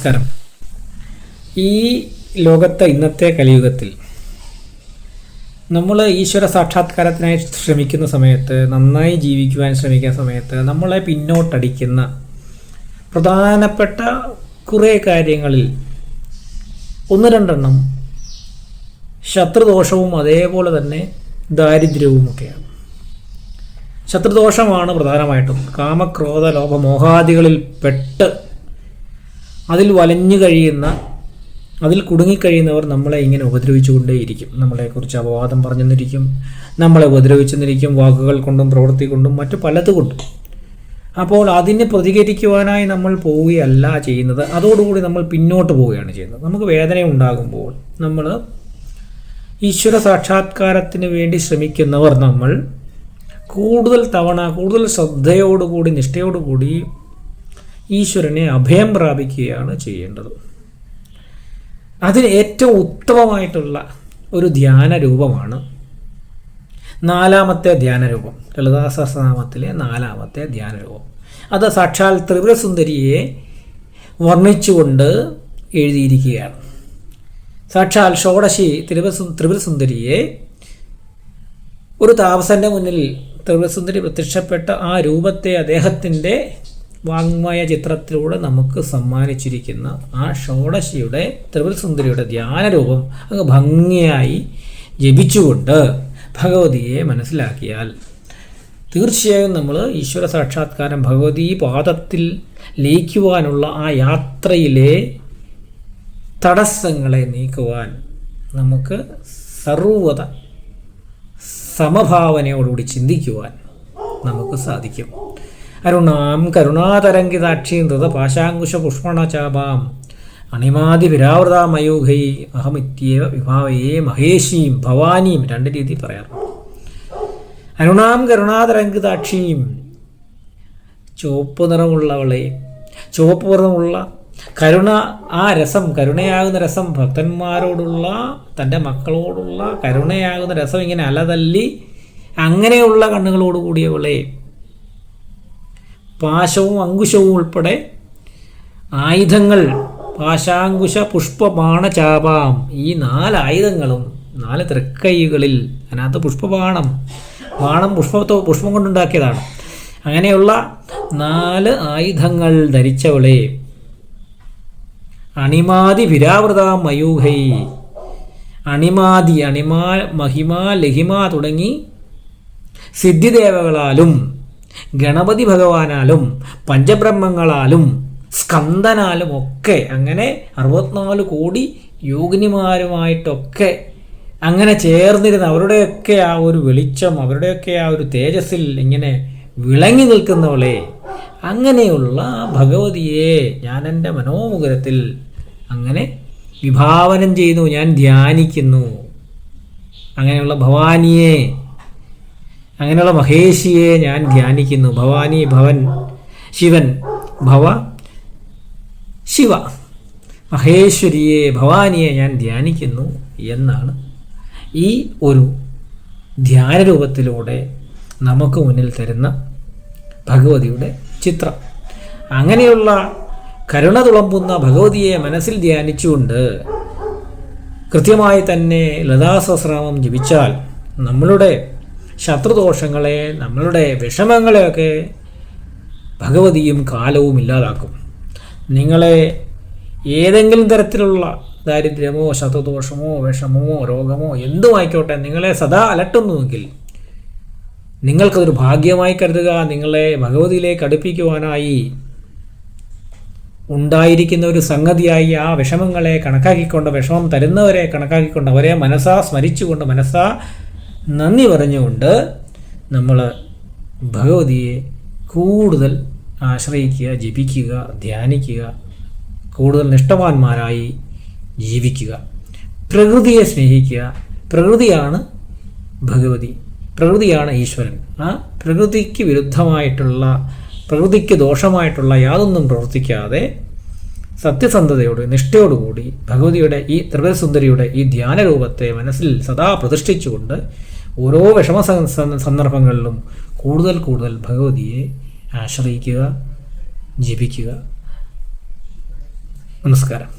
നമസ്കാരം. ഈ ലോകത്തെ ഇന്നത്തെ കലിയുഗത്തിൽ നമ്മൾ ഈശ്വര സാക്ഷാത്കാരത്തിനായി ശ്രമിക്കുന്ന സമയത്ത്, നന്നായി ജീവിക്കുവാൻ ശ്രമിക്കുന്ന സമയത്ത് നമ്മളെ പിന്നോട്ടടിക്കുന്ന പ്രധാനപ്പെട്ട കുറേ കാര്യങ്ങളിൽ ഒന്ന് രണ്ടെണ്ണം ശത്രുദോഷവും അതേപോലെ തന്നെ ദാരിദ്ര്യവുമൊക്കെയാണ്. ശത്രുദോഷമാണ് പ്രധാനമായിട്ടും. കാമക്രോധ ലോഭ മോഹാദികളിൽ പെട്ട് അതിൽ വലഞ്ഞു കഴിയുന്ന, അതിൽ കുടുങ്ങിക്കഴിയുന്നവർ നമ്മളെ ഇങ്ങനെ ഉപദ്രവിച്ചുകൊണ്ടേയിരിക്കും. നമ്മളെക്കുറിച്ച് അപവാദം പറഞ്ഞെന്നിരിക്കും, നമ്മളെ ഉപദ്രവിച്ചെന്നിരിക്കും, വാക്കുകൾ കൊണ്ടും പ്രവൃത്തി കൊണ്ടും മറ്റു പലതുകൊണ്ടും. അപ്പോൾ അതിന് പ്രതികരിക്കുവാനായി നമ്മൾ പോവുകയല്ല ചെയ്യുന്നത്, അതോടുകൂടി നമ്മൾ പിന്നോട്ട് പോവുകയാണ് ചെയ്യുന്നത്. നമുക്ക് വേദന ഉണ്ടാകുമ്പോൾ നമ്മൾ ഈശ്വര സാക്ഷാത്കാരത്തിന് വേണ്ടി ശ്രമിക്കുന്നവർ നമ്മൾ കൂടുതൽ തവണ കൂടുതൽ ശ്രദ്ധയോടുകൂടി നിഷ്ഠയോടുകൂടി ഈശ്വരനെ അഭയം പ്രാപിക്കുകയാണ് ചെയ്യേണ്ടത്. അതിന് ഏറ്റവും ഉത്തമമായിട്ടുള്ള ഒരു ധ്യാന രൂപമാണ് നാലാമത്തെ ധ്യാനരൂപം, ലളിതാ സഹസ്രനാമത്തിലെ നാലാമത്തെ ധ്യാനരൂപം. അത് സാക്ഷാൽ ത്രിപുരസുന്ദരിയെ വർണ്ണിച്ചുകൊണ്ട് എഴുതിയിരിക്കുകയാണ്. സാക്ഷാൽ ഷോഡശി ത്രിപുരസുന്ദരിയെ ഒരു താപസന്റെ മുന്നിൽ ത്രിപുരസുന്ദരി പ്രത്യക്ഷപ്പെട്ട ആ രൂപത്തെ അദ്ദേഹത്തിൻ്റെ വാങ്മയ ചിത്രത്തിലൂടെ നമുക്ക് സമ്മാനിച്ചിരിക്കുന്ന ആ ഷോഡശിയുടെ ത്രിപുരസുന്ദരിയുടെ ധ്യാനരൂപം അങ്ങ് ഭംഗിയായി ജപിച്ചുകൊണ്ട് ഭഗവതിയെ മനസ്സിലാക്കിയാൽ തീർച്ചയായും നമ്മൾ ഈശ്വര സാക്ഷാത്കാരം ഭഗവതീ പാദത്തിൽ ലയിക്കുവാനുള്ള ആ യാത്രയിലെ തടസ്സങ്ങളെ നീക്കുവാൻ നമുക്ക് സർവ്വത സമഭാവനയോടുകൂടി ചിന്തിക്കുവാൻ നമുക്ക് സാധിക്കും. അരുണാം കരുണാതരംഗിതാക്ഷീം ധൃതപാശാങ്കുശ പുഷ്പണചാപാം അണിമാതിവിരാവൃതാമയൂഖൈ അഹമിത്യേവ വിഭാവയേ മഹേഷീം ഭവാനിയും രണ്ട് രീതി പറയാറുണ്ട്. അരുണാം കരുണാതരംഗിതാക്ഷീം, ചുവപ്പ് നിറമുള്ളവളെ, ചുവപ്പ് നിറമുള്ള കരുണ, ആ രസം, കരുണയാകുന്ന രസം, ഭക്തന്മാരോടുള്ള തൻ്റെ മക്കളോടുള്ള കരുണയാകുന്ന രസം ഇങ്ങനെ അലതല്ലി അങ്ങനെയുള്ള കണ്ണുകളോട് കൂടിയവളെ, പാശവും അങ്കുശവും ഉൾപ്പെടെ ആയുധങ്ങൾ, പാശാങ്കുശ പുഷ്പബാണചാപാം, ഈ 4 ആയുധങ്ങളും 4 തൃക്കൈകളിൽ, അതിനകത്ത് പുഷ്പബാണം, ബാണം പുഷ്പം കൊണ്ടുണ്ടാക്കിയതാണ്. അങ്ങനെയുള്ള 4 ആയുധങ്ങൾ ധരിച്ചവളെ, അണിമാതി വിരാവൃതാം മയൂഹൈ, അണിമാതി, മഹിമ ലഹിമ തുടങ്ങി സിദ്ധിദേവകളാലും ഗണപതി ഭഗവാനാലും പഞ്ചബ്രഹ്മങ്ങളാലും സ്കന്ദനാലും ഒക്കെ, അങ്ങനെ 64 കോടി യോഗിനിമാരുമായിട്ടൊക്കെ അങ്ങനെ ചേർന്നിരുന്ന അവരുടെയൊക്കെ ആ ഒരു വെളിച്ചം, അവരുടെയൊക്കെ ആ ഒരു തേജസ്സിൽ ഇങ്ങനെ വിളങ്ങി നിൽക്കുന്നവളെ, അങ്ങനെയുള്ള ഭഗവതിയെ ഞാൻ എൻ്റെ മനോമുകുരത്തിൽ അങ്ങനെ വിഭാവനം ചെയ്യുന്നു, ഞാൻ ധ്യാനിക്കുന്നു. അങ്ങനെയുള്ള ഭവാനിയെ, അങ്ങനെയുള്ള മഹേഷിയെ ഞാൻ ധ്യാനിക്കുന്നു. ഭവാനി, ഭവൻ, ശിവൻ, ഭവ, ശിവ, മഹേശ്വരിയെ, ഭവാനിയെ ഞാൻ ധ്യാനിക്കുന്നു എന്നാണ് ഈ ഒരു ധ്യാനരൂപത്തിലൂടെ നമുക്ക് മുന്നിൽ തരുന്ന ഭഗവതിയുടെ ചിത്രം. അങ്ങനെയുള്ള കരുണ തുളമ്പുന്ന ഭഗവതിയെ മനസ്സിൽ ധ്യാനിച്ചുകൊണ്ട് കൃത്യമായി തന്നെ ലളിതാ സഹസ്രനാമം ജപിച്ചാൽ നമ്മളുടെ ശത്രുദോഷങ്ങളെ, നമ്മളുടെ വിഷമങ്ങളെയൊക്കെ ഭഗവതിയും കാലവും ഇല്ലാതാക്കും. നിങ്ങളെ ഏതെങ്കിലും തരത്തിലുള്ള ദാരിദ്ര്യമോ ശത്രുദോഷമോ വിഷമമോ രോഗമോ എന്തുമായിക്കോട്ടെ നിങ്ങളെ സദാ അലട്ടുന്നുവെങ്കിൽ നിങ്ങൾക്കതൊരു ഭാഗ്യമായി കരുതുക. നിങ്ങളെ ഭഗവതിയിലേക്ക് അടുപ്പിക്കുവാനായി ഉണ്ടായിരിക്കുന്ന ഒരു സംഗതിയായി ആ വിഷമങ്ങളെ കണക്കാക്കിക്കൊണ്ട്, വിഷമം തരുന്നവരെ കണക്കാക്കിക്കൊണ്ട്, അവരെ മനസ്സാ സ്മരിച്ചുകൊണ്ട്, മനസ്സാ നന്ദി പറഞ്ഞുകൊണ്ട് നമ്മൾ ഭഗവതിയെ കൂടുതൽ ആശ്രയിക്കുക, ജപിക്കുക, ധ്യാനിക്കുക, കൂടുതൽ നിഷ്ഠവാന്മാരായി ജീവിക്കുക, പ്രകൃതിയെ സ്നേഹിക്കുക. പ്രകൃതിയാണ് ഭഗവതി, പ്രകൃതിയാണ് ഈശ്വരൻ. ആ പ്രകൃതിക്ക് വിരുദ്ധമായിട്ടുള്ള, പ്രകൃതിക്ക് ദോഷമായിട്ടുള്ള യാതൊന്നും പ്രവർത്തിക്കാതെ സത്യസന്ധതയോട് നിഷ്ഠയോടുകൂടി ഭഗവതിയുടെ ഈ ത്രിപുരസുന്ദരിയുടെ ഈ ധ്യാനരൂപത്തെ മനസ്സിൽ സദാ പ്രതിഷ്ഠിച്ചുകൊണ്ട് ഓരോ വിഷമ സന്ദർഭങ്ങളിലും കൂടുതൽ കൂടുതൽ ഭഗവതിയെ ആശ്രയിക്കുക, ജപിക്കുക. നമസ്കാരം.